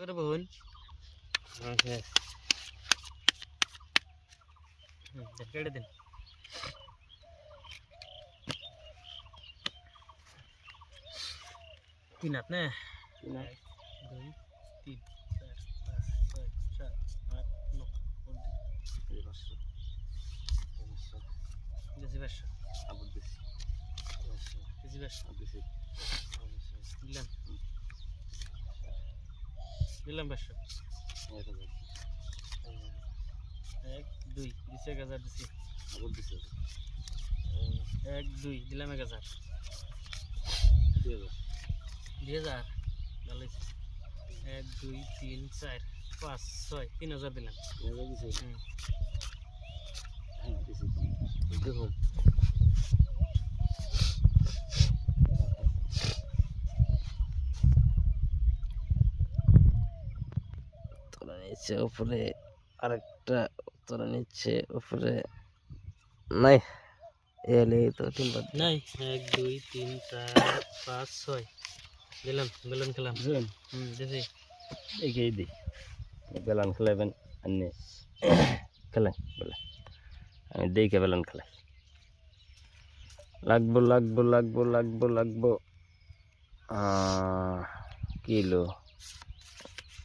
করে বহুন ওকে কেটে দিন তিন হাত না 1 2 3 4 5 6 7 8 9 10 500 আবার দিছি 10 দিছি দিলাম দিলাম 500 1 2 দিছে 1000 দিছি আবার দিছি 1 2 দিলাম 1000 2000 ভালো 1 2 3 4 5 6 3000 দিলাম দিছি দেখুন তোরা নিচে উপরে আরেকটা তোরা নিচে উপরে নাই এলে তো তিনবার নাই 1 2 3 4 5 6 দিলাম বেলুন খেলাম দিছি এগিয়ে দিই বেলান খেলাবেন আপনি খেলেন বলে আমি দেখে বেলান খেলাই লাগবো কিলো